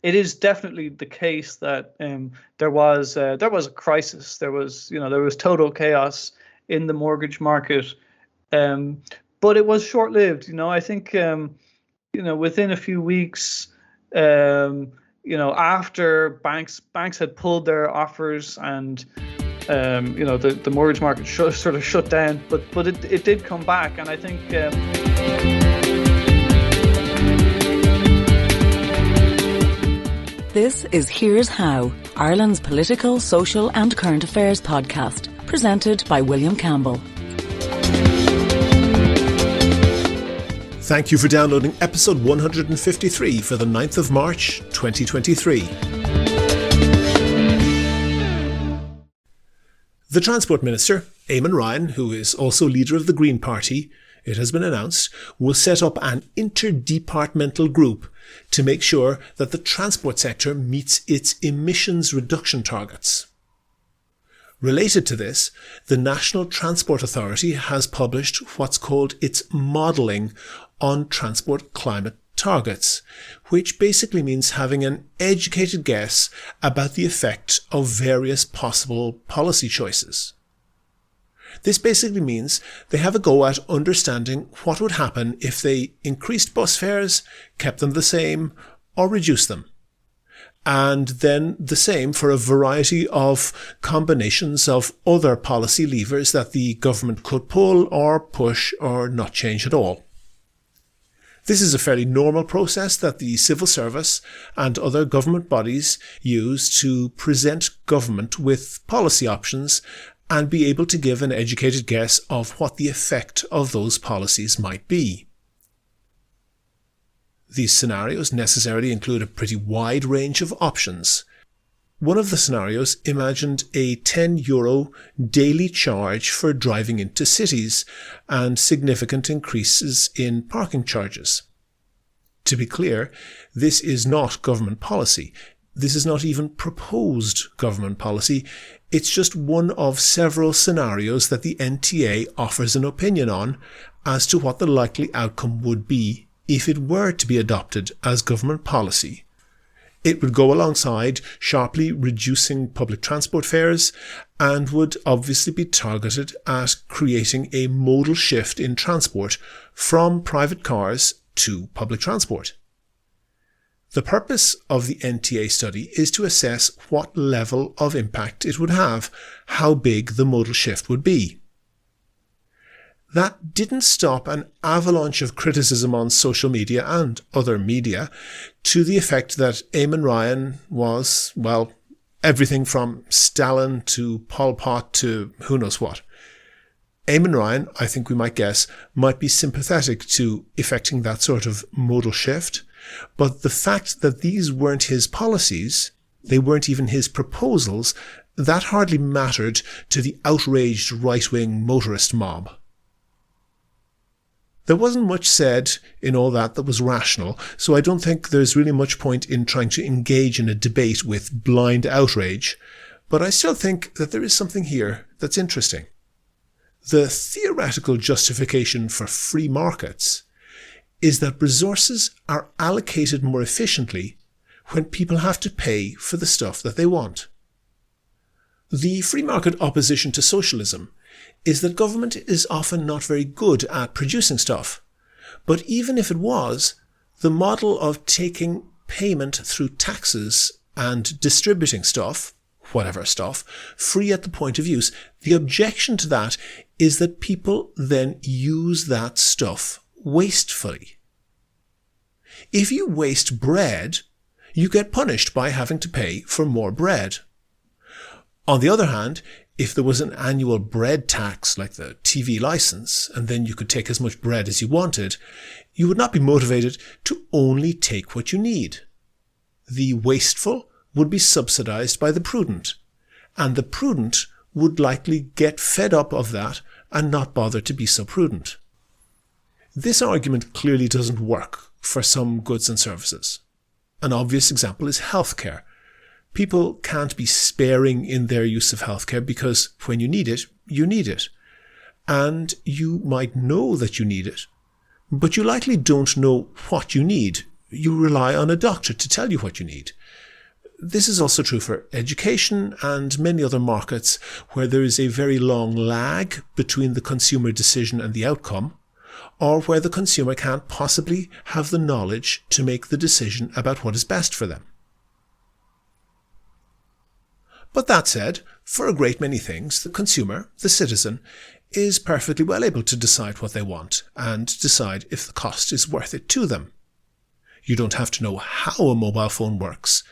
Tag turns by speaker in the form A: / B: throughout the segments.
A: it is definitely the case that there was a crisis. There was total chaos in the mortgage market, but it was short-lived. I think within a few weeks, after banks had pulled their offers and the mortgage market sort of shut down, but it did come back, and I think.
B: This is Here's How, Ireland's political, social and current affairs podcast, presented by William Campbell.
C: Thank you for downloading episode 153 for the 9th of March 2023. The Transport Minister, Eamon Ryan, who is also leader of the Green Party, it has been announced, will set up an inter-departmental group to make sure that the transport sector meets its emissions reduction targets. Related to this, the National Transport Authority has published what's called its modelling on transport climate targets, which basically means having an educated guess about the effect of various possible policy choices. This basically means they have a go at understanding what would happen if they increased bus fares, kept them the same, or reduced them. And then the same for a variety of combinations of other policy levers that the government could pull or push or not change at all. This is a fairly normal process that the civil service and other government bodies use to present government with policy options and be able to give an educated guess of what the effect of those policies might be. These scenarios necessarily include a pretty wide range of options. One of the scenarios imagined a €10 daily charge for driving into cities and significant increases in parking charges. To be clear, this is not government policy. This is not even proposed government policy. It's just one of several scenarios that the NTA offers an opinion on as to what the likely outcome would be if it were to be adopted as government policy. It would go alongside sharply reducing public transport fares and would obviously be targeted at creating a modal shift in transport from private cars to public transport. The purpose of the NTA study is to assess what level of impact it would have, how big the modal shift would be. That didn't stop an avalanche of criticism on social media and other media to the effect that Eamon Ryan was, well, everything from Stalin to Pol Pot to who knows what. Eamon Ryan, I think we might guess, might be sympathetic to effecting that sort of modal shift, but the fact that these weren't his policies, they weren't even his proposals, that hardly mattered to the outraged right-wing motorist mob. There wasn't much said in all that was rational, so I don't think there's really much point in trying to engage in a debate with blind outrage, but I still think that there is something here that's interesting. The theoretical justification for free markets is that resources are allocated more efficiently when people have to pay for the stuff that they want. The free market opposition to socialism is that government is often not very good at producing stuff. But even if it was, the model of taking payment through taxes and distributing stuff, whatever stuff, free at the point of use, the objection to that is that people then use that stuff wastefully. If you waste bread, you get punished by having to pay for more bread. On the other hand, if there was an annual bread tax like the TV license, and then you could take as much bread as you wanted, you would not be motivated to only take what you need. The wasteful would be subsidized by the prudent, and the prudent would likely get fed up of that and not bother to be so prudent. This argument clearly doesn't work for some goods and services. An obvious example is healthcare. People can't be sparing in their use of healthcare because when you need it, you need it. And you might know that you need it, but you likely don't know what you need. you rely on a doctor to tell you what you need. This is also true for education and many other markets where there is a very long lag between the consumer decision and the outcome, or where the consumer can't possibly have the knowledge to make the decision about what is best for them. But that said, for a great many things, the consumer, the citizen, is perfectly well able to decide what they want and decide if the cost is worth it to them. You don't have to know how a mobile phone works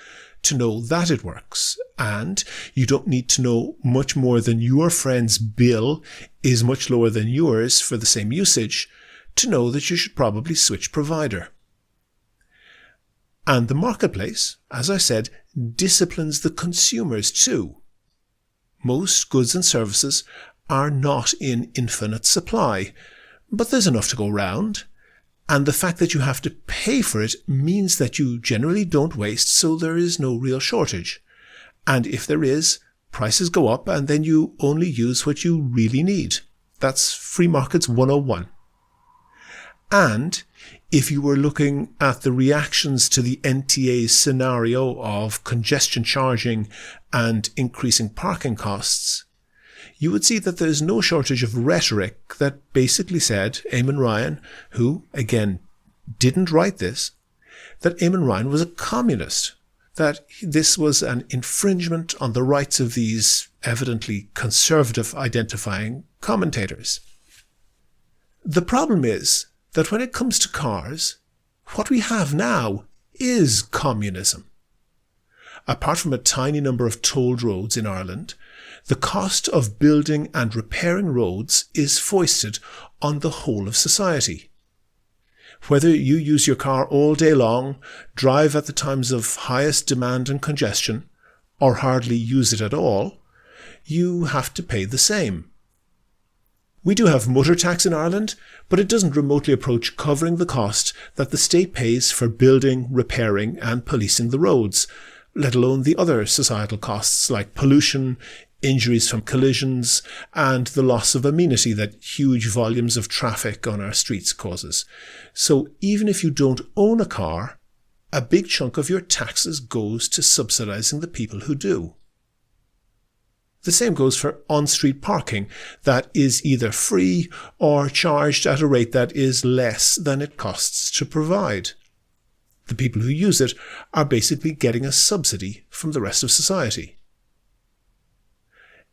C: to know that it works, and you don't need to know much more than your friend's bill is much lower than yours for the same usage to know that you should probably switch provider. And the marketplace, as I said, disciplines the consumers too. Most goods and services are not in infinite supply, but there's enough to go round. And the fact that you have to pay for it means that you generally don't waste, so there is no real shortage. And if there is, prices go up and then you only use what you really need. That's Free Markets 101. And if you were looking at the reactions to the NTA's scenario of congestion charging and increasing parking costs, you would see that there's no shortage of rhetoric that basically said Eamon Ryan, who, again, didn't write this, that Eamon Ryan was a communist, that this was an infringement on the rights of these evidently conservative identifying commentators. The problem is that when it comes to cars, what we have now is communism. Apart from a tiny number of tolled roads in Ireland, the cost of building and repairing roads is foisted on the whole of society. Whether you use your car all day long, drive at the times of highest demand and congestion, or hardly use it at all, you have to pay the same. We do have motor tax in Ireland, but it doesn't remotely approach covering the cost that the state pays for building, repairing and policing the roads, let alone the other societal costs like pollution, injuries from collisions, and the loss of amenity that huge volumes of traffic on our streets causes. So even if you don't own a car, a big chunk of your taxes goes to subsidising the people who do. The same goes for on-street parking that is either free or charged at a rate that is less than it costs to provide. The people who use it are basically getting a subsidy from the rest of society.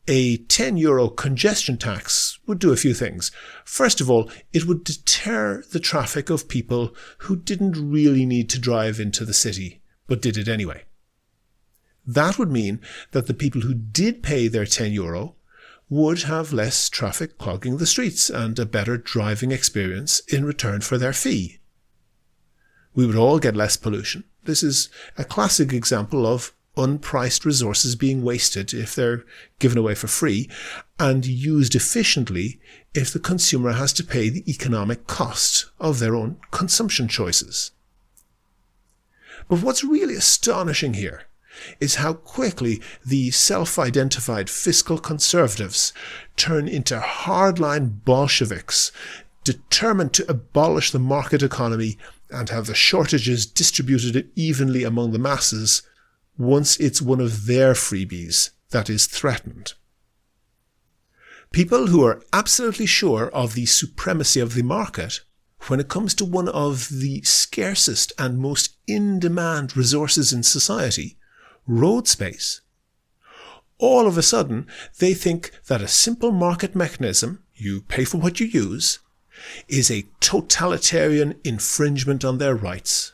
C: A €10 congestion tax would do a few things. First of all, it would deter the traffic of people who didn't really need to drive into the city, but did it anyway. That would mean that the people who did pay their €10 would have less traffic clogging the streets and a better driving experience in return for their fee. We would all get less pollution. This is a classic example of unpriced resources being wasted if they're given away for free, and used efficiently if the consumer has to pay the economic cost of their own consumption choices. But what's really astonishing here is how quickly the self-identified fiscal conservatives turn into hardline Bolsheviks, determined to abolish the market economy and have the shortages distributed evenly among the masses once it's one of their freebies that is threatened. People who are absolutely sure of the supremacy of the market when it comes to one of the scarcest and most in-demand resources in society, road space. All of a sudden, they think that a simple market mechanism, you pay for what you use, is a totalitarian infringement on their rights.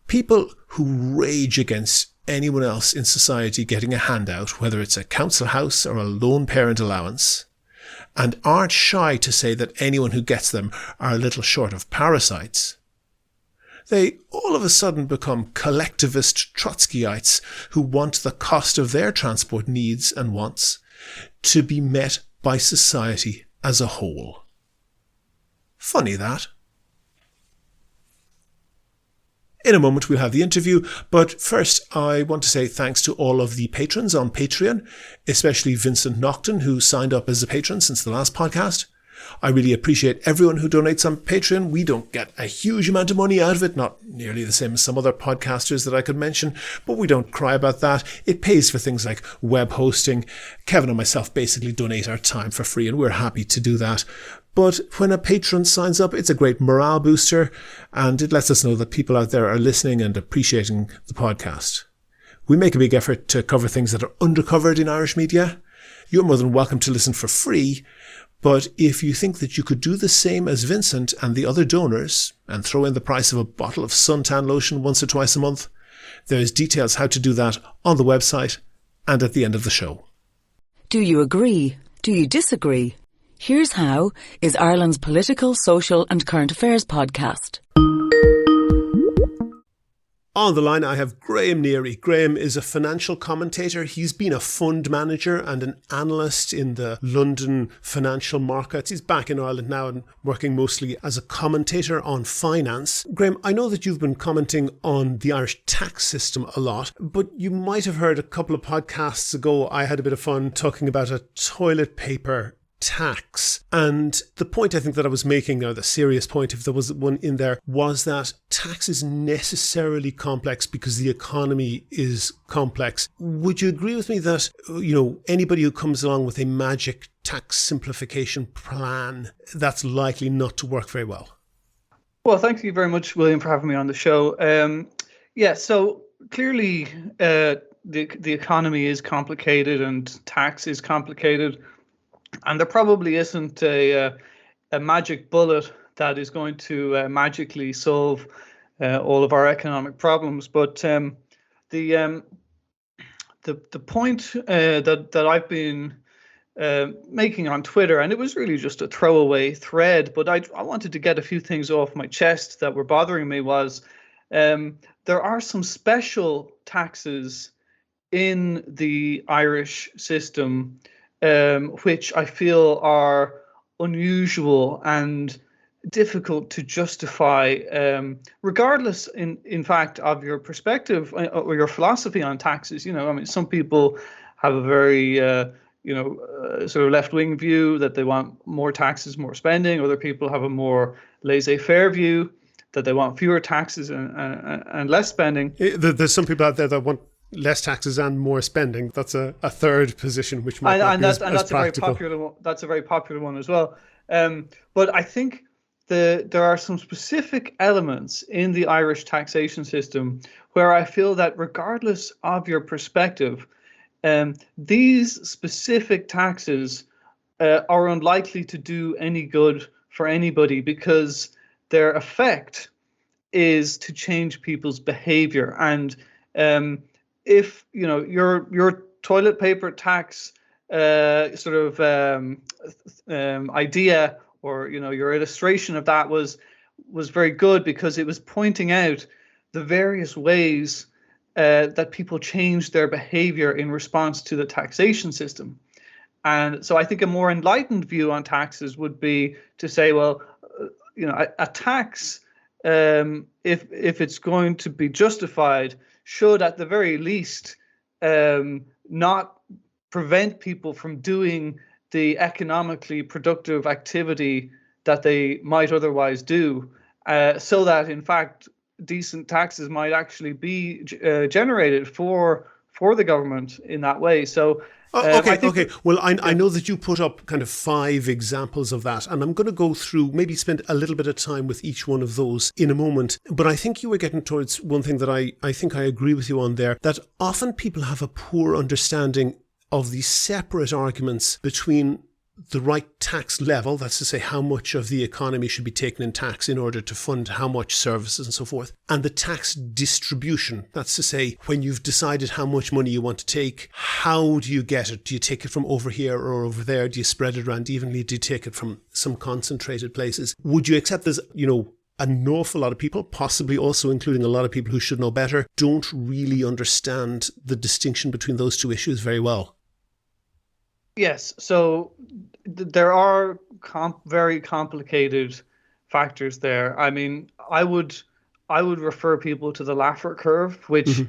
C: People who rage against anyone else in society getting a handout, whether it's a council house or a lone parent allowance, and aren't shy to say that anyone who gets them are a little short of parasites, they all of a sudden become collectivist Trotskyites who want the cost of their transport needs and wants to be met by society as a whole. Funny that. In a moment we'll have the interview, but first I want to say thanks to all of the patrons on Patreon, especially Vincent Nocton, who signed up as a patron since the last podcast. I really appreciate everyone who donates on Patreon. We don't get a huge amount of money out of it, not nearly the same as some other podcasters that I could mention, but we don't cry about that. It pays for things like web hosting. Kevin and myself basically donate our time for free, and we're happy to do that. But when a patron signs up, it's a great morale booster, and it lets us know that people out there are listening and appreciating the podcast. We make a big effort to cover things that are undercovered in Irish media. You're more than welcome to listen for free, but if you think that you could do the same as Vincent and the other donors and throw in the price of a bottle of suntan lotion once or twice a month, there's details how to do that on the website and at the end of the show.
B: Do you agree? Do you disagree? Here's How is Ireland's political, social and current affairs podcast.
C: On the line, I have Graham Neary. Graham is a financial commentator. He's been a fund manager and an analyst in the London financial markets. He's back in Ireland now and working mostly as a commentator on finance. Graham, I know that you've been commenting on the Irish tax system a lot, but you might have heard a couple of podcasts ago I had a bit of fun talking about a toilet paper tax. And the point I think that I was making, or the serious point, if there was one in there, was that tax is necessarily complex because the economy is complex. Would you agree with me that, anybody who comes along with a magic tax simplification plan, that's likely not to work very well?
A: Well, thank you very much, William, for having me on the show. So clearly the economy is complicated and tax is complicated. And there probably isn't a magic bullet that is going to magically solve all of our economic problems. But the point that I've been making on Twitter, and it was really just a throwaway thread, but I wanted to get a few things off my chest that were bothering me, was there are some special taxes in the Irish system which I feel are unusual and difficult to justify, regardless, in fact, of your perspective or your philosophy on taxes. Some people have a very, sort of left-wing view that they want more taxes, more spending. Other people have a more laissez-faire view that they want fewer taxes and less spending.
C: There's some people out there that want less taxes and more spending. That's a third position, which might not be as
A: that's
C: practical.
A: A very popular one. That's a very popular one as well. But I think there are some specific elements in the Irish taxation system where I feel that regardless of your perspective, these specific taxes are unlikely to do any good for anybody, because their effect is to change people's behavior. And if your toilet paper tax idea, or your illustration of that was very good, because it was pointing out the various ways that people change their behavior in response to the taxation system. And so I think a more enlightened view on taxes would be to say, well, a tax, if it's going to be justified, should at the very least not prevent people from doing the economically productive activity that they might otherwise do, so that in fact decent taxes might actually be generated for the government in that way. So
C: Okay. Well, I know that you put up kind of 5 examples of that, and I'm going to go through, maybe spend a little bit of time with each one of those in a moment. But I think you were getting towards one thing that I think I agree with you on there, that often people have a poor understanding of the separate arguments between the right tax level, that's to say how much of the economy should be taken in tax in order to fund how much services and so forth, and the tax distribution, that's to say when you've decided how much money you want to take, how do you get it? Do you take it from over here or over there? Do you spread it around evenly? Do you take it from some concentrated places? Would you accept there's, an awful lot of people, possibly also including a lot of people who should know better, don't really understand the distinction between those two issues very well?
A: Yes, so there are very complicated factors there. I mean, I would refer people to the Laffer curve, which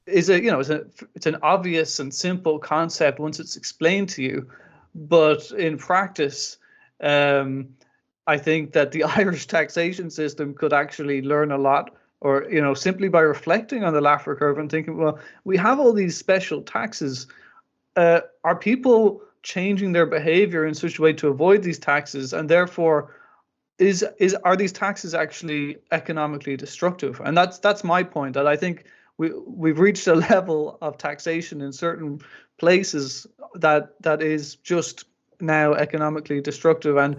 A: is it's an obvious and simple concept once it's explained to you, but in practice, I think that the Irish taxation system could actually learn a lot, or simply by reflecting on the Laffer curve and thinking, well, we have all these special taxes. Are people changing their behavior in such a way to avoid these taxes, and therefore are these taxes actually economically destructive? And that's my point, that I think we've reached a level of taxation in certain places that is just now economically destructive. And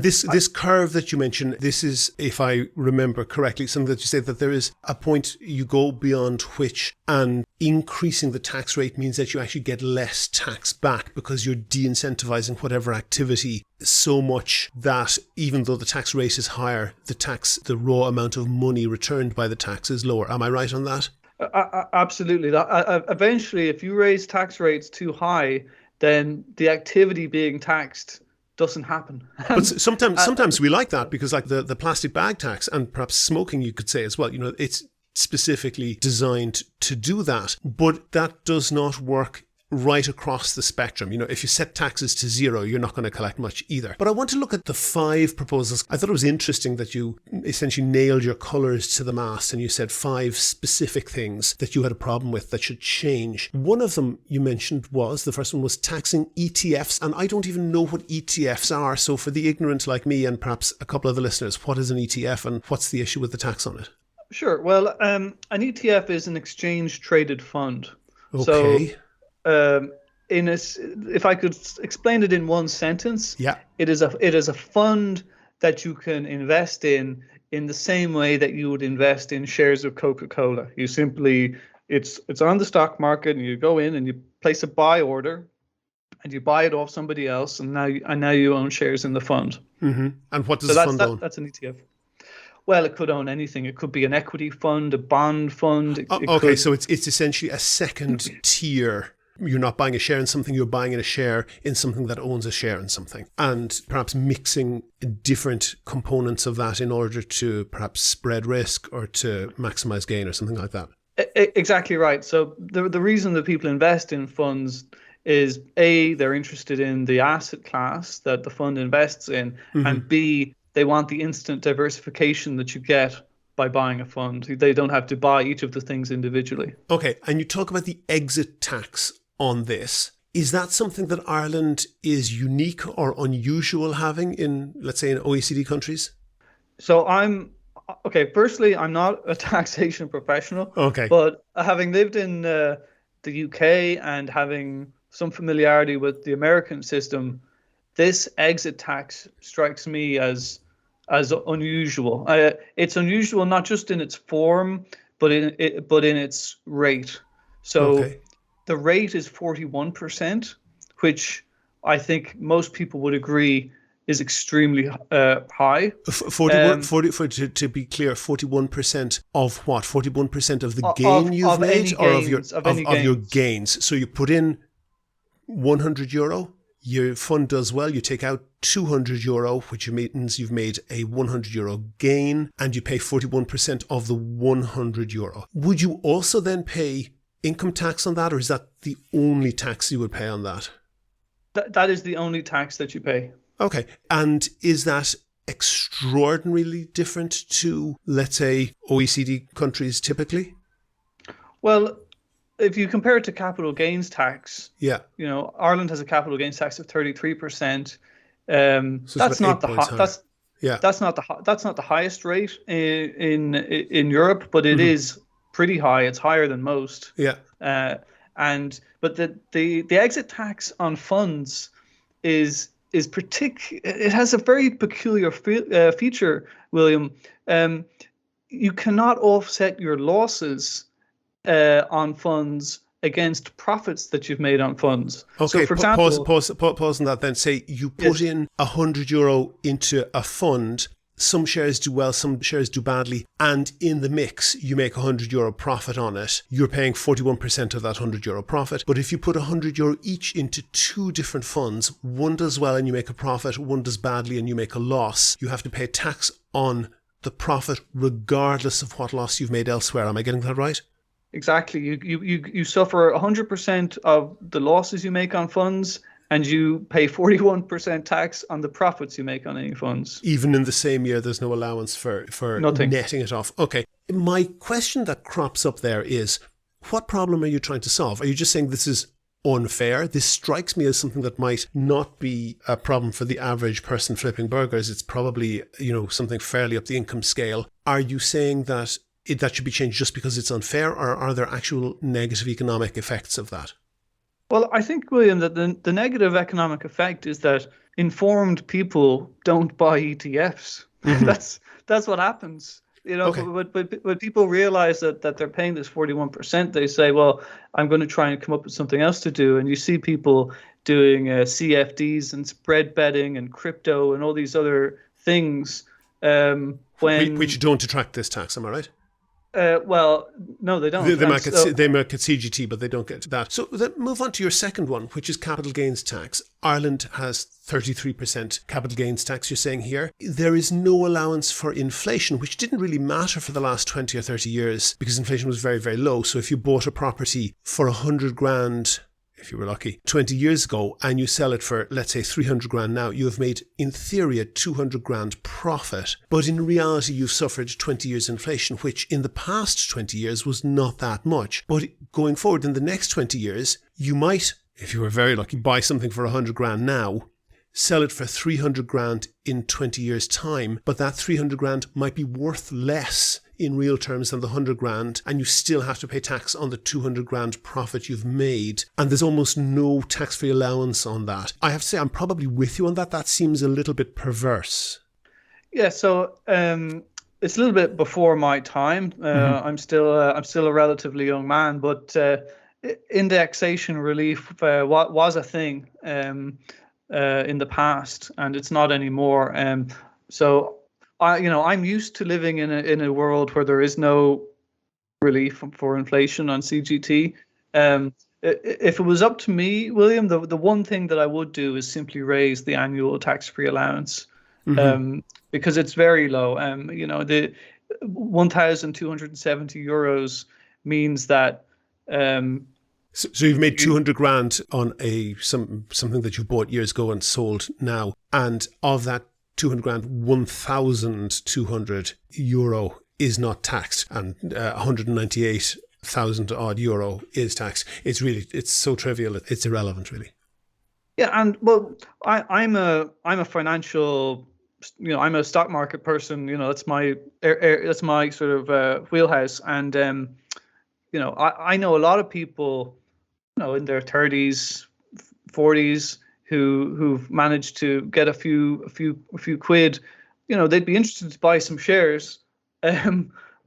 C: this curve that you mentioned, this is, if I remember correctly, something that you say, that there is a point you go beyond which, and increasing the tax rate means that you actually get less tax back because you're de-incentivizing whatever activity so much that even though the tax rate is higher, the raw amount of money returned by the tax is lower. Am I right on that?
A: Absolutely. Eventually, if you raise tax rates too high, then the activity being taxed doesn't happen.
C: But sometimes we like that, because like the plastic bag tax, and perhaps smoking, you could say as well, it's specifically designed to do that, but that does not work right across the spectrum. If you set taxes to zero, you're not going to collect much either. But I want to look at the 5 proposals. I thought it was interesting that you essentially nailed your colours to the mast and you said 5 specific things that you had a problem with that should change. One of them you mentioned the first one was taxing ETFs, and I don't even know what ETFs are. So for the ignorant like me and perhaps a couple of the listeners, what is an ETF and what's the issue with the tax on it?
A: Sure. Well, an ETF is an exchange traded fund.
C: Okay.
A: So, if I could explain it in one sentence, it is a fund that you can invest in the same way that you would invest in shares of Coca-Cola. You simply, it's on the stock market, and you go in and you place a buy order, and you buy it off somebody else, and now you own shares in the fund.
C: Mm-hmm. And what does the fund own?
A: That's an ETF. Well, it could own anything. It could be an equity fund, a bond fund.
C: So it's essentially a second tier. You're not buying a share in something, you're buying a share in something that owns a share in something. And perhaps mixing different components of that in order to perhaps spread risk or to maximize gain or something like that.
A: Exactly right. So the reason that people invest in funds is A, they're interested in the asset class that the fund invests in, mm-hmm. and B, they want the instant diversification that you get by buying a fund. They don't have to buy each of the things individually.
C: Okay, and you talk about the exit tax on this. Is that something that Ireland is unique or unusual having in, let's say, in OECD countries?
A: So firstly, I'm not a taxation professional.
C: Okay.
A: But having lived in the UK and having some familiarity with the American system, this exit tax strikes me as unusual. It's unusual not just in its form, but in its rate. So okay. The rate is 41%, which I think most people would agree is extremely high.
C: 41, to be clear, 41% of what? 41% of the gain you've made, or of your gains. So you put in €100. Your fund does well, you take out €200, which means you've made a €100 gain, and you pay 41% of the €100. Would you also then pay income tax on that, or is that the only tax you would pay on that?
A: That is the only tax that you pay.
C: Okay. And is that extraordinarily different to, let's say, OECD countries typically?
A: Well, if you compare it to capital gains tax, Ireland has a capital gains tax of 33%. That's not the highest rate in Europe, but it is pretty high. It's higher than most.
C: Yeah.
A: But the exit tax on funds is it has a very peculiar feature, William. You cannot offset your losses on funds against profits that you've made on funds.
C: Okay,
A: so for example,
C: pause on that then. Say you put in €100 into a fund. Some shares do well, some shares do badly, and in the mix you make €100 profit on it. You're paying 41% of that €100 profit. But if you put €100 each into 2 different funds, one does well and you make a profit, one does badly and you make a loss, you have to pay tax on the profit regardless of what loss you've made elsewhere. Am I getting that right?
A: Exactly. You suffer 100% of the losses you make on funds, and you pay 41% tax on the profits you make on any funds.
C: Even in the same year, there's no allowance for
A: Nothing.
C: netting it off. Okay. My question that crops up there is, what problem are you trying to solve? Are you just saying this is unfair? This strikes me as something that might not be a problem for the average person flipping burgers. It's probably, something fairly up the income scale. Are you saying that that should be changed just because it's unfair, or are there actual negative economic effects of that?
A: Well, I think, William, that the negative economic effect is that informed people don't buy ETFs. Mm-hmm. That's what happens.
C: Okay.
A: When people realize that they're paying this 41%, they say, well, I'm going to try and come up with something else to do. And you see people doing CFDs and spread betting and crypto and all these other things.
C: Which don't attract this tax, am I right?
A: Well, no, they don't.
C: They might get CGT, but they don't get that. So then move on to your second one, which is capital gains tax. Ireland has 33% capital gains tax, you're saying here. There is no allowance for inflation, which didn't really matter for the last 20 or 30 years because inflation was very, very low. So if you bought a property for 100 grand, if you were lucky, 20 years ago, and you sell it for, let's say, 300 grand now, you have made, in theory, a 200 grand profit. But in reality, you've suffered 20 years inflation, which in the past 20 years was not that much. But going forward in the next 20 years, you might, if you were very lucky, buy something for 100 grand now, sell it for 300 grand in 20 years' time, but that 300 grand might be worth less in real terms than the 100 grand, and you still have to pay tax on the 200 grand profit you've made, and there's almost no tax-free allowance on that. I have to say, I'm probably with you on that. That seems a little bit perverse.
A: Yeah, so it's a little bit before my time. I'm still a relatively young man, but indexation relief was a thing in the past, and it's not anymore. So I'm used to living in a world where there is no relief for inflation on CGT. If it was up to me, William, the one thing that I would do is simply raise the annual tax-free allowance, because it's very low. The 1,270 euros means that.
C: So you've made 200 grand on something that you bought years ago and sold now, and of that 200 grand, 1,200 euro is not taxed, and 198,000 odd euro is taxed. It's so trivial, it's irrelevant, really.
A: Yeah, and well, I'm a financial, I'm a stock market person. That's my sort of wheelhouse, and I know a lot of people, in their 30s, 40s. Who've managed to get a few quid, they'd be interested to buy some shares,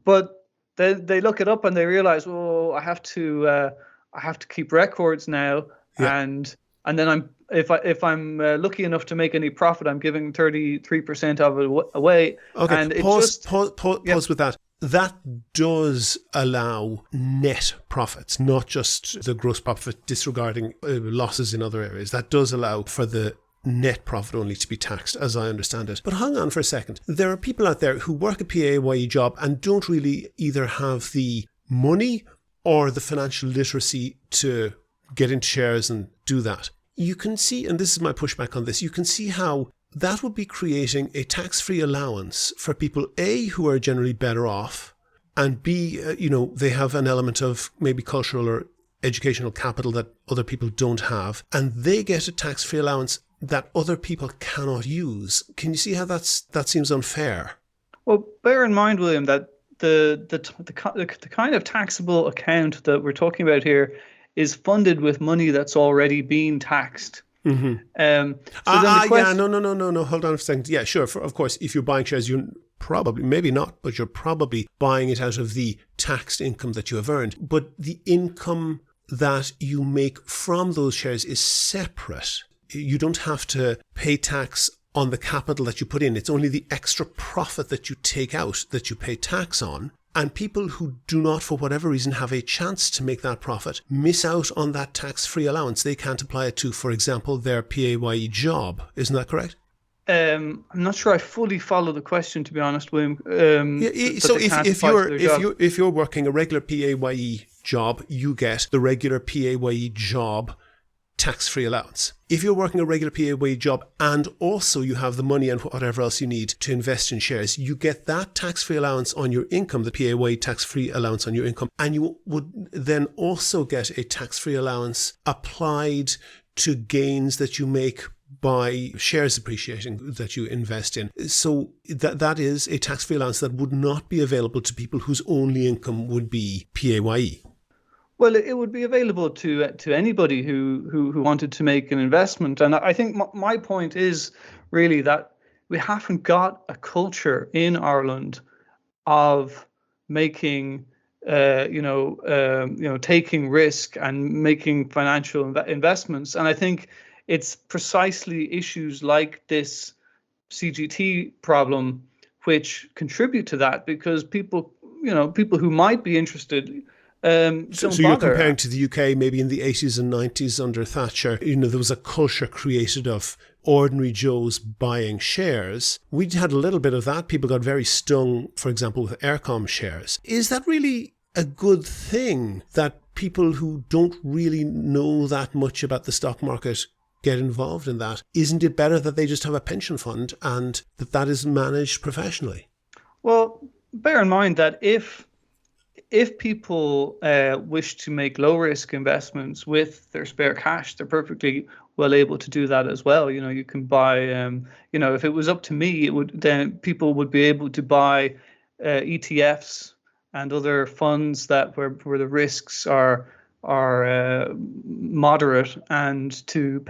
A: but they look it up and they realize, well, I have to keep records now, yeah. and then if I'm lucky enough to make any profit, I'm giving 33% of it away.
C: Okay,
A: and
C: pause with that. That does allow net profits, not just the gross profit, disregarding losses in other areas. That does allow for the net profit only to be taxed, as I understand it. But hang on for a second. There are people out there who work a PAYE job and don't really either have the money or the financial literacy to get into shares and do that. You can see, and this is my pushback on this, you can see how that would be creating a tax-free allowance for people, A, who are generally better off, and B, they have an element of maybe cultural or educational capital that other people don't have, and they get a tax-free allowance that other people cannot use. Can you see how that seems unfair?
A: Well, bear in mind, William, that the kind of taxable account that we're talking about here is funded with money that's already been taxed.
C: Mm-hmm. No. Hold on a second. Yeah, sure. Of course, if you're buying shares, you're probably, maybe not, but you're probably buying it out of the taxed income that you have earned. But the income that you make from those shares is separate. You don't have to pay tax on the capital that you put in. It's only the extra profit that you take out that you pay tax on. And people who do not, for whatever reason, have a chance to make that profit miss out on that tax-free allowance. They can't apply it to, for example, their PAYE job. Isn't that correct?
A: I'm not sure I fully follow the question, to be honest, William.
C: So if you're working a regular PAYE job, you get the regular PAYE job tax-free allowance. If you're working a regular PAYE job and also you have the money and whatever else you need to invest in shares, you get that tax-free allowance on your income, the PAYE tax-free allowance on your income, and you would then also get a tax-free allowance applied to gains that you make by shares appreciating that you invest in. So that is a tax-free allowance that would not be available to people whose only income would be PAYE.
A: Well, it would be available to anybody who wanted to make an investment. And I think my point is really that we haven't got a culture in Ireland of making, taking risk and making financial investments. And I think it's precisely issues like this CGT problem which contribute to that, because people who might be interested.
C: So you're comparing to the UK, maybe in the 80s and 90s under Thatcher, there was a culture created of ordinary Joes buying shares. We had a little bit of that. People got very stung, for example, with Aircom shares. Is that really a good thing that people who don't really know that much about the stock market get involved in that? Isn't it better that they just have a pension fund and that is managed professionally?
A: Well, bear in mind that if people wish to make low-risk investments with their spare cash, they're perfectly well able to do that as well. You can buy, if it was up to me, then people would be able to buy ETFs and other funds that where the risks are moderate, and to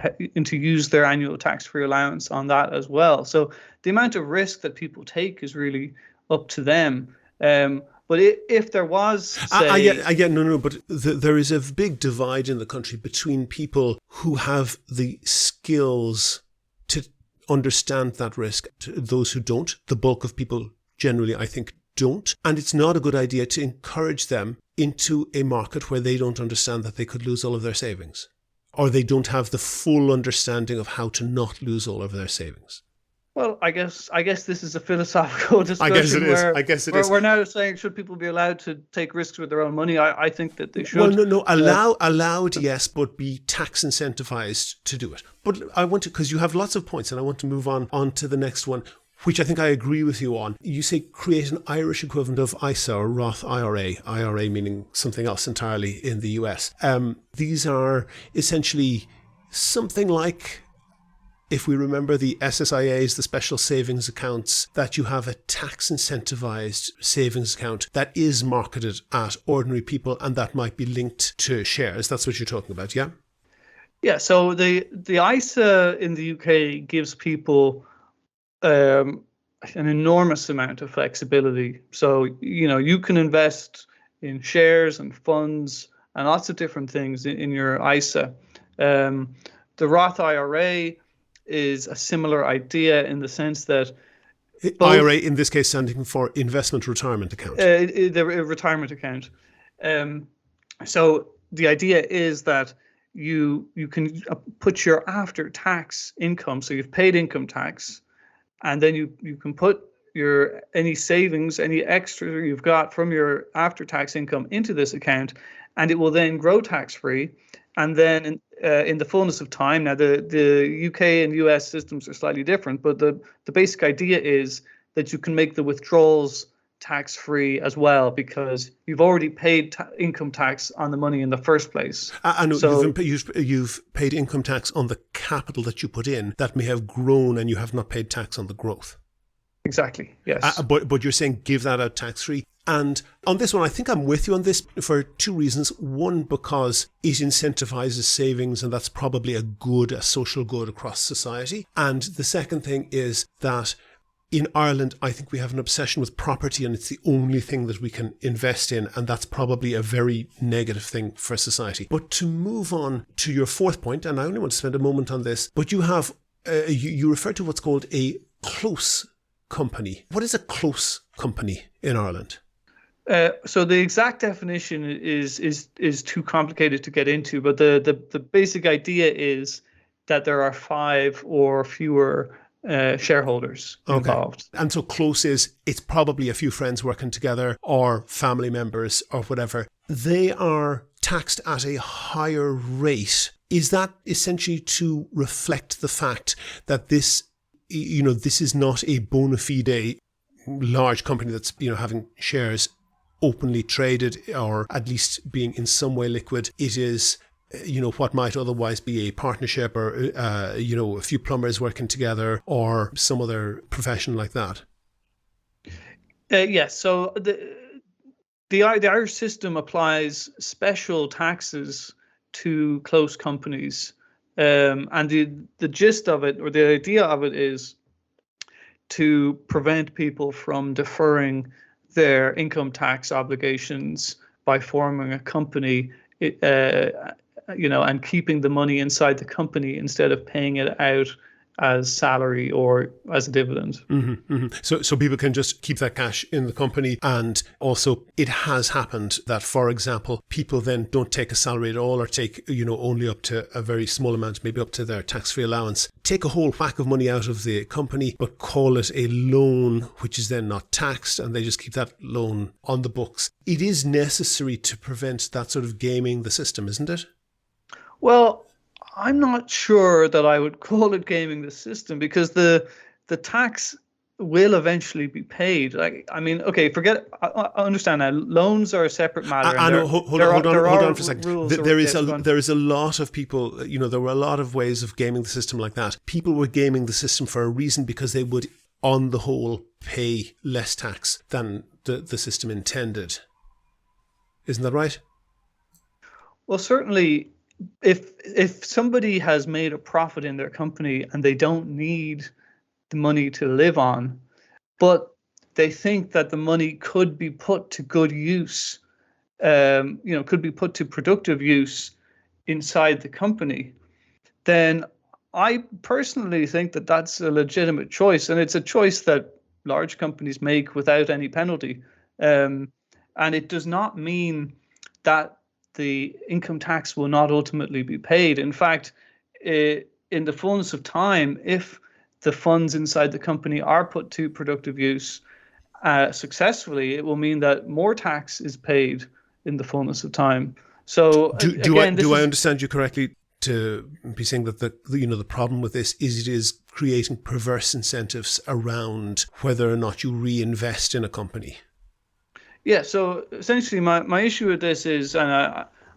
A: use their annual tax-free allowance on that as well. So the amount of risk that people take is really up to them. But if there was, say...
C: But there is a big divide in the country between people who have the skills to understand that risk, to those who don't. The bulk of people generally, I think, don't. And it's not a good idea to encourage them into a market where they don't understand that they could lose all of their savings, or they don't have the full understanding of how to not lose all of their savings.
A: Well, I guess this is a philosophical discussion.
C: I guess it is.
A: We're now saying, should people be allowed to take risks with their own money? I think that they should.
C: Well, no, allowed, yes, but be tax incentivized to do it. But I want to, because you have lots of points, and I want to move on to the next one, which I think I agree with you on. You say create an Irish equivalent of ISA or Roth IRA meaning something else entirely in the US. These are essentially something like, if we remember the SSIAs, the special savings accounts, that you have a tax incentivized savings account that is marketed at ordinary people and that might be linked to shares. That's what you're talking about, yeah?
A: Yeah, so the ISA in the UK gives people an enormous amount of flexibility. So, you can invest in shares and funds and lots of different things in your ISA. The Roth IRA is a similar idea in the sense that
C: IRA in this case standing for investment retirement account.
A: The retirement account. So the idea is that you can put your after-tax income, so you've paid income tax, and then you can put any savings, any extra you've got from your after-tax income into this account, and it will then grow tax-free. And then in the fullness of time, now the UK and US systems are slightly different, but the basic idea is that you can make the withdrawals tax-free as well, because you've already paid income tax on the money in the first place.
C: So you've paid income tax on the capital that you put in that may have grown, and you have not paid tax on the growth.
A: Exactly, yes.
C: But you're saying give that out tax-free. And on this one, I think I'm with you on this for two reasons. One, because it incentivizes savings, and that's probably a social good across society. And the second thing is that in Ireland, I think we have an obsession with property, and it's the only thing that we can invest in. And that's probably a very negative thing for society. But to move on to your fourth point, and I only want to spend a moment on this, but you have, you refer to what's called a close company. What is a close company in Ireland?
A: So the exact definition is too complicated to get into, but the basic idea is that there are 5 or fewer shareholders involved.
C: And so close is, it's probably a few friends working together or family members or whatever. They are taxed at a higher rate Is that essentially to reflect the fact that this is not a bona fide large company that's, having shares openly traded or at least being in some way liquid? It is, what might otherwise be a partnership or, a few plumbers working together or some other profession like that?
A: Yes. So the Irish system applies special taxes to close companies. And the gist of it, or the idea of it, is to prevent people from deferring their income tax obligations by forming a company, and keeping the money inside the company instead of paying it out as salary or as a dividend.
C: Mm-hmm, mm-hmm. So people can just keep that cash in the company. And also it has happened that, for example, people then don't take a salary at all or take, only up to a very small amount, maybe up to their tax-free allowance, take a whole whack of money out of the company, but call it a loan, which is then not taxed, and they just keep that loan on the books. It is necessary to prevent that sort of gaming the system, isn't it?
A: Well, I'm not sure that I would call it gaming the system, because the tax will eventually be paid. Okay, forget. I understand now. Loans are a separate matter.
C: I know. Hold on for a second. There is a lot of people. There were a lot of ways of gaming the system like that. People were gaming the system for a reason, because they would, on the whole, pay less tax than the system intended. Isn't that right?
A: Well, certainly. If somebody has made a profit in their company and they don't need the money to live on, but they think that the money could be put to good use, could be put to productive use inside the company, then I personally think that that's a legitimate choice, and it's a choice that large companies make without any penalty. And it does not mean that the income tax will not ultimately be paid. In fact, in the fullness of time, if the funds inside the company are put to productive use successfully, it will mean that more tax is paid in the fullness of time. So
C: do I understand you correctly to be saying that the problem with this is it is creating perverse incentives around whether or not you reinvest in a company?
A: Yeah, so essentially my issue with this is, and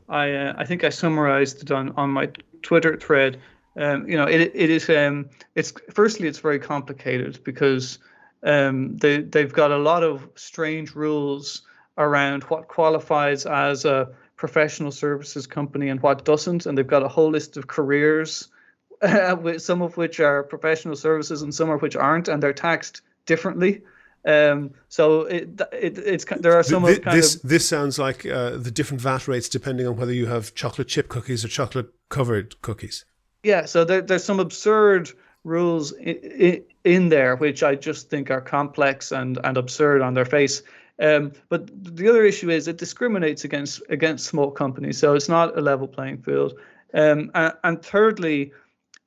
A: I think I summarized it on my Twitter thread. It's very complicated, because they've got a lot of strange rules around what qualifies as a professional services company and what doesn't, and they've got a whole list of careers, some of which are professional services and some of which aren't, and they're taxed differently. So there are some
C: This sounds like the different VAT rates depending on whether you have chocolate chip cookies or chocolate covered cookies.
A: Yeah, so there's some absurd rules in there which I just think are complex and absurd on their face. But the other issue is it discriminates against small companies, so it's not a level playing field. And thirdly,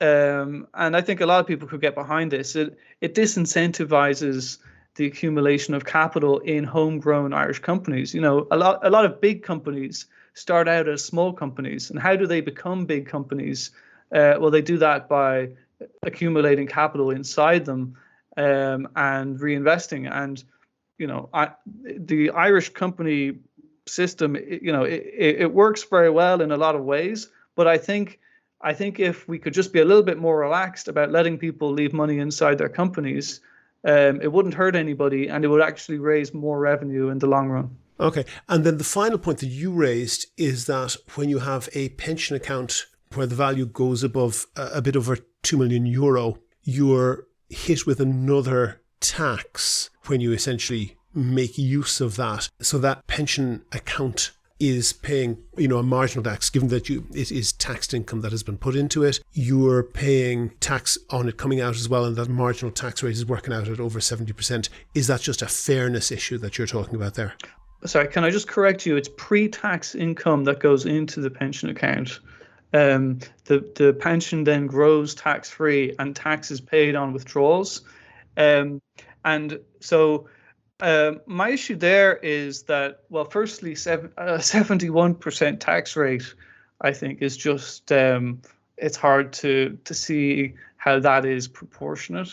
A: and I think a lot of people could get behind this, it disincentivizes the accumulation of capital in homegrown Irish companies. A lot of big companies start out as small companies, and how do they become big companies? Well, they do that by accumulating capital inside them and reinvesting. And the Irish company system, it works very well in a lot of ways. But I think if we could just be a little bit more relaxed about letting people leave money inside their companies, it wouldn't hurt anybody, and it would actually raise more revenue in the long run.
C: Okay. And then the final point that you raised is that when you have a pension account where the value goes above a bit over €2 million, you're hit with another tax when you essentially make use of that. So that pension account is paying, a marginal tax, given that it is taxed income that has been put into it. You're paying tax on it coming out as well, and that marginal tax rate is working out at over 70%. Is that just a fairness issue that you're talking about there?
A: Sorry, can I just correct you? It's pre-tax income that goes into the pension account. The pension then grows tax-free, and tax is paid on withdrawals. And so my issue there is that, well, firstly, 71% tax rate, I think is just it's hard to see how that is proportionate,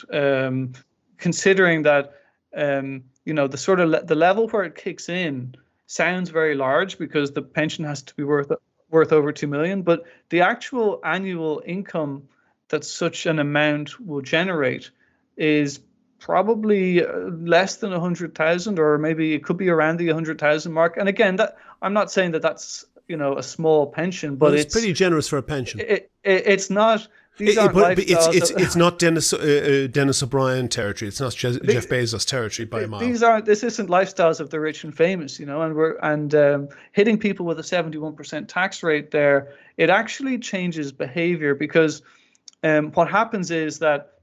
A: considering that the sort of the level where it kicks in sounds very large because the pension has to be worth over 2 million, but the actual annual income that such an amount will generate is probably less than 100,000, or maybe it could be around the 100,000 mark. And again, that I'm not saying that that's a small pension, but
C: it's pretty generous for a pension.
A: It's not. These aren't lifestyles.
C: It's not Dennis O'Brien territory. It's not Jeff Bezos territory by a mile.
A: This isn't lifestyles of the rich and famous, and hitting people with a 71% tax rate there. It actually changes behavior because what happens is that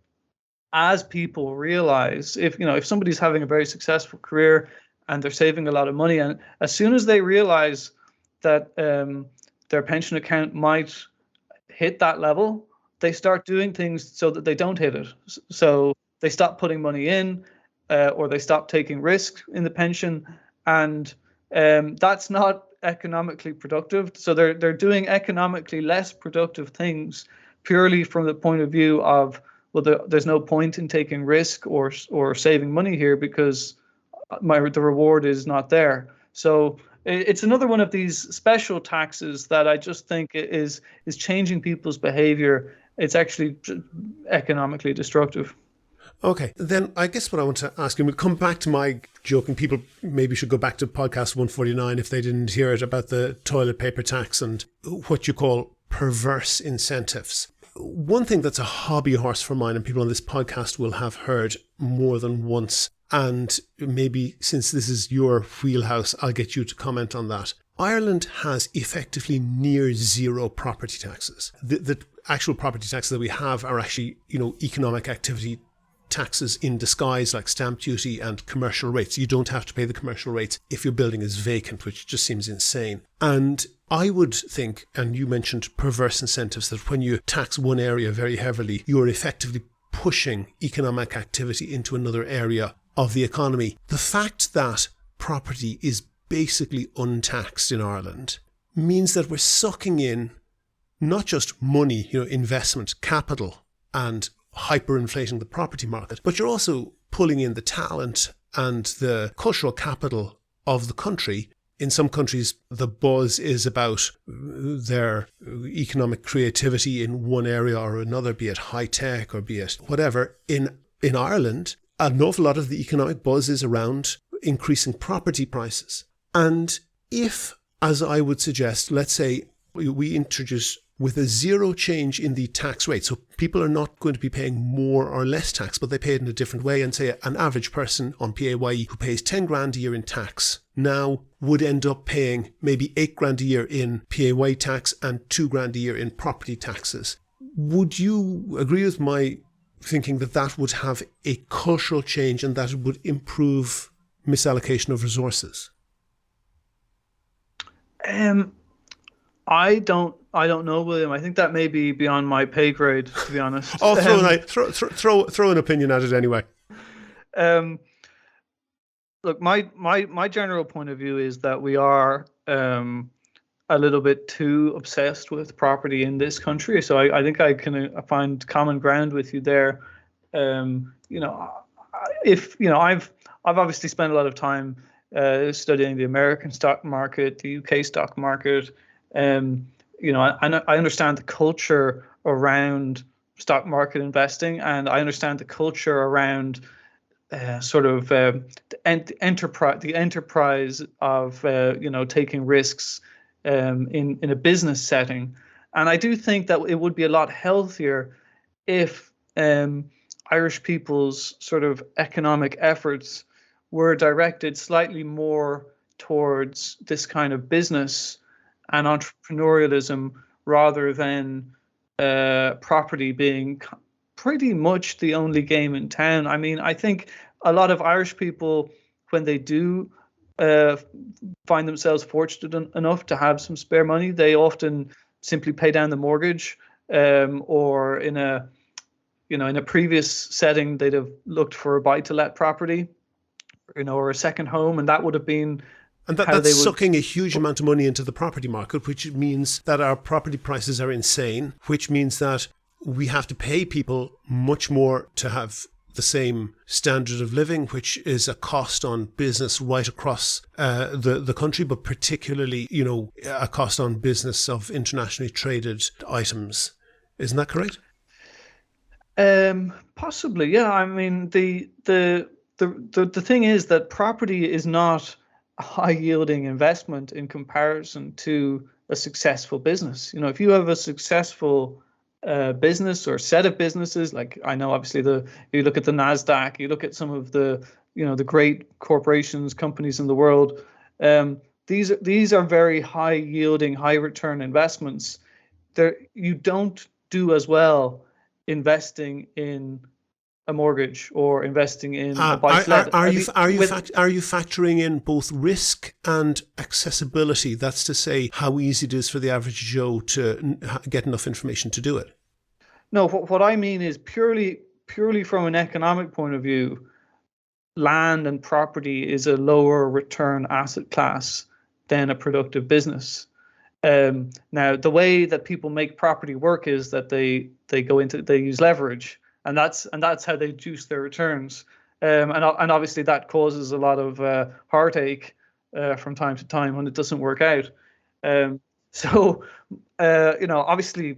A: as people realize, if somebody's having a very successful career and they're saving a lot of money, and as soon as they realize that their pension account might hit that level, they start doing things so that they don't hit it. So they stop putting money in, or they stop taking risk in the pension, and that's not economically productive. So they're doing economically less productive things purely from the point of view of, well, there's no point in taking risk or saving money here because the reward is not there. So it's another one of these special taxes that I just think is changing people's behavior. It's actually economically destructive.
C: Okay, then I guess what I want to ask you, we'll come back to my joking. People maybe should go back to podcast 149 if they didn't hear it, about the toilet paper tax and what you call perverse incentives. One thing that's a hobby horse for mine, and people on this podcast will have heard more than once, and maybe since this is your wheelhouse, I'll get you to comment on that. Ireland has effectively near zero property taxes. The actual property taxes that we have are actually, economic activity taxes in disguise, like stamp duty and commercial rates. You don't have to pay the commercial rates if your building is vacant, which just seems insane. And I would think, and you mentioned perverse incentives, that when you tax one area very heavily, you're effectively pushing economic activity into another area of the economy. The fact that property is basically untaxed in Ireland means that we're sucking in not just money, investment, capital, and hyperinflating the property market, but you're also pulling in the talent and the cultural capital of the country. In some countries, the buzz is about their economic creativity in one area or another, be it high tech or be it whatever. In Ireland, an awful lot of the economic buzz is around increasing property prices. And if, as I would suggest, let's say we introduce with a zero change in the tax rate, so people are not going to be paying more or less tax, but they pay it in a different way, and say an average person on PAYE who pays 10 grand a year in tax now would end up paying maybe 8 grand a year in PAYE tax and 2 grand a year in property taxes. Would you agree with my thinking that that would have a cultural change and that it would improve misallocation of resources?
A: I don't know, William. I think that may be beyond my pay grade, to be honest.
C: Oh, throw an opinion at it anyway.
A: Look, my general point of view is that we are a little bit too obsessed with property in this country. So I think I can find common ground with you there. I've obviously spent a lot of time studying the American stock market, the UK stock market. I understand the culture around stock market investing, and I understand the culture around the enterprise of taking risks in a business setting. And I do think that it would be a lot healthier if Irish people's sort of economic efforts were directed slightly more towards this kind of business and entrepreneurialism rather than property being pretty much the only game in town. I mean, I think a lot of Irish people, when they do find themselves fortunate enough to have some spare money, they often simply pay down the mortgage, or in a previous setting, they'd have looked for a buy-to-let property, or a second home, and that would have been
C: And
A: how
C: that's
A: they would
C: sucking a huge amount of money into the property market, which means that our property prices are insane, which means that we have to pay people much more to have the same standard of living, which is a cost on business right across the country, but particularly, a cost on business of internationally traded items. Isn't that correct?
A: Possibly, yeah. I mean, the thing is that property is not a high yielding investment in comparison to a successful business. If you have a successful business or set of businesses, like I know obviously you look at the NASDAQ, you look at some of the the great corporations, companies in the world. These are very high yielding, high return investments. You don't do as well investing in a mortgage or investing in a buy-to-let.
C: Are you factoring in both risk and accessibility? That's to say, how easy it is for the average Joe to get enough information to do it.
A: No, what I mean is purely from an economic point of view, land and property is a lower return asset class than a productive business. Now, the way that people make property work is that they use leverage. And that's how they juice their returns, and obviously that causes a lot of heartache from time to time when it doesn't work out. Obviously,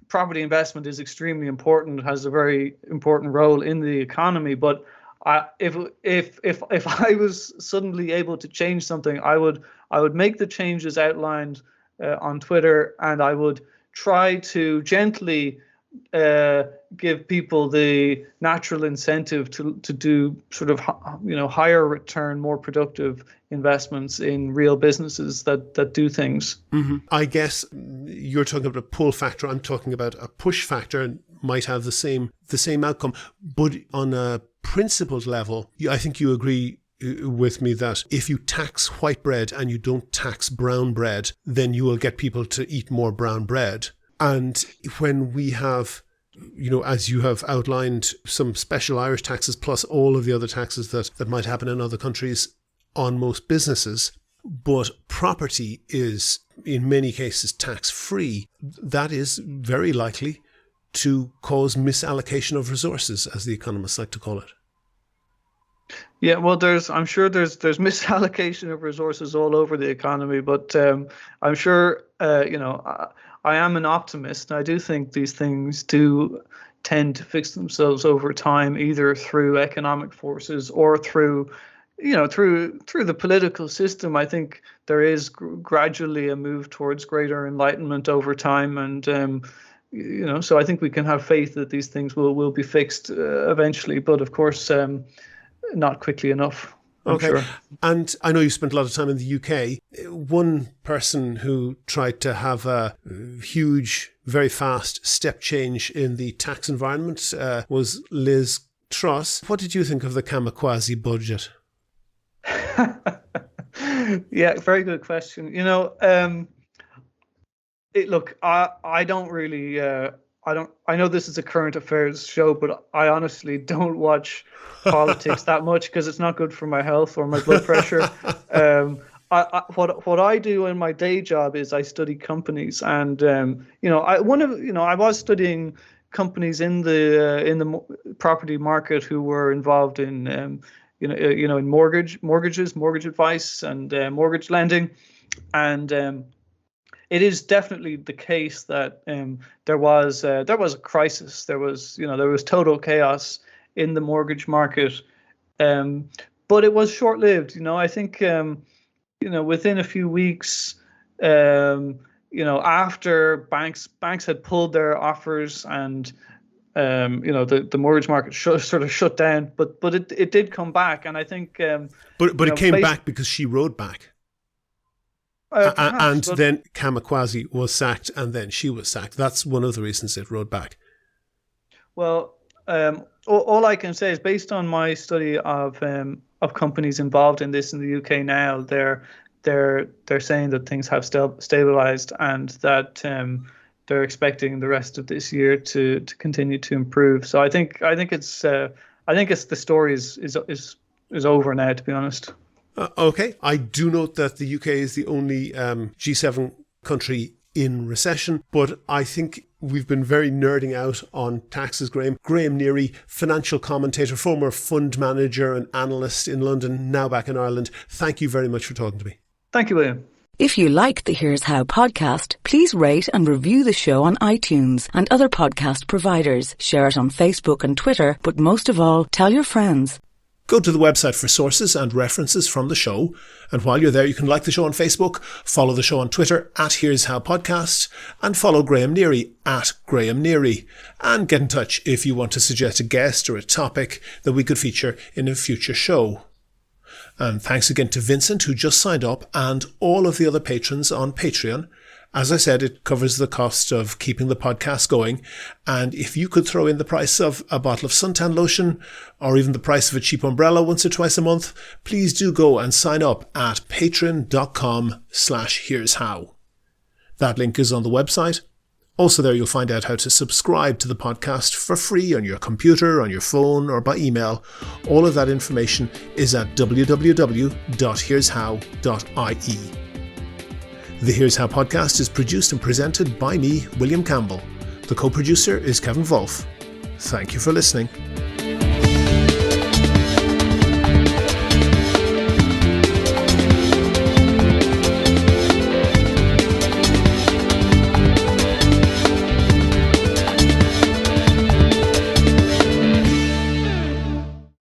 A: property investment is extremely important. It has a very important role in the economy. But if I was suddenly able to change something, I would make the changes outlined on Twitter, and I would try to gently give people the natural incentive to do sort of higher return, more productive investments in real businesses that do things.
C: Mm-hmm. I guess you're talking about a pull factor. I'm talking about a push factor, and might have the same outcome. But on a principled level, I think you agree with me that if you tax white bread and you don't tax brown bread, then you will get people to eat more brown bread. And when we have, as you have outlined, some special Irish taxes plus all of the other taxes that might happen in other countries on most businesses, but property is in many cases tax-free, that is very likely to cause misallocation of resources, as the economists like to call it.
A: Yeah, well, I'm sure there's misallocation of resources all over the economy, but I'm sure I am an optimist. I do think these things do tend to fix themselves over time, either through economic forces or through the political system. I think there is gradually a move towards greater enlightenment over time, and so I think we can have faith that these things will be fixed eventually. But of course, not quickly enough. I'm sure.
C: And I know you spent a lot of time in the UK. One person who tried to have a huge, very fast step change in the tax environment was Liz Truss. What did you think of the kamikaze budget?
A: Yeah, very good question. Look, I don't really. I know this is a current affairs show, but I honestly don't watch politics that much because it's not good for my health or my blood pressure. What I do in my day job is I study companies, and I was studying companies in the property market who were involved in in mortgages, mortgage advice, and mortgage lending, and it is definitely the case that there was a crisis. There was total chaos in the mortgage market, but it was short-lived. I think within a few weeks, after banks had pulled their offers and the mortgage market sort of shut down, but it did come back, and I think
C: but it came back because she rode back.
A: Perhaps,
C: then Kamikaze was sacked, and then she was sacked. That's one of the reasons it rode back.
A: Well, all I can say is, based on my study of companies involved in this in the UK now, they're saying that things have stabilized, and that they're expecting the rest of this year to continue to improve. So I think it's the story is over now, to be honest.
C: Okay. I do note that the UK is the only G7 country in recession, but I think we've been very nerding out on taxes, Graham. Graham Neary, financial commentator, former fund manager and analyst in London, now back in Ireland. Thank you very much for talking to me.
A: Thank you, William.
B: If you liked the Here's How podcast, please rate and review the show on iTunes and other podcast providers. Share it on Facebook and Twitter, but most of all, tell your friends.
C: Go to the website for sources and references from the show. And while you're there, you can like the show on Facebook, follow the show on Twitter at Here's How Podcast, and follow Graham Neary at Graham Neary. And get in touch if you want to suggest a guest or a topic that we could feature in a future show. And thanks again to Vincent, who just signed up, and all of the other patrons on Patreon. As I said, it covers the cost of keeping the podcast going. And if you could throw in the price of a bottle of suntan lotion or even the price of a cheap umbrella once or twice a month, please do go and sign up at patreon.com/here's how. That link is on the website. Also there you'll find out how to subscribe to the podcast for free on your computer, on your phone, or by email. All of that information is at www.here'show.ie. The Here's How podcast is produced and presented by me, William Campbell. The co-producer is Kevin Wolf. Thank you for listening.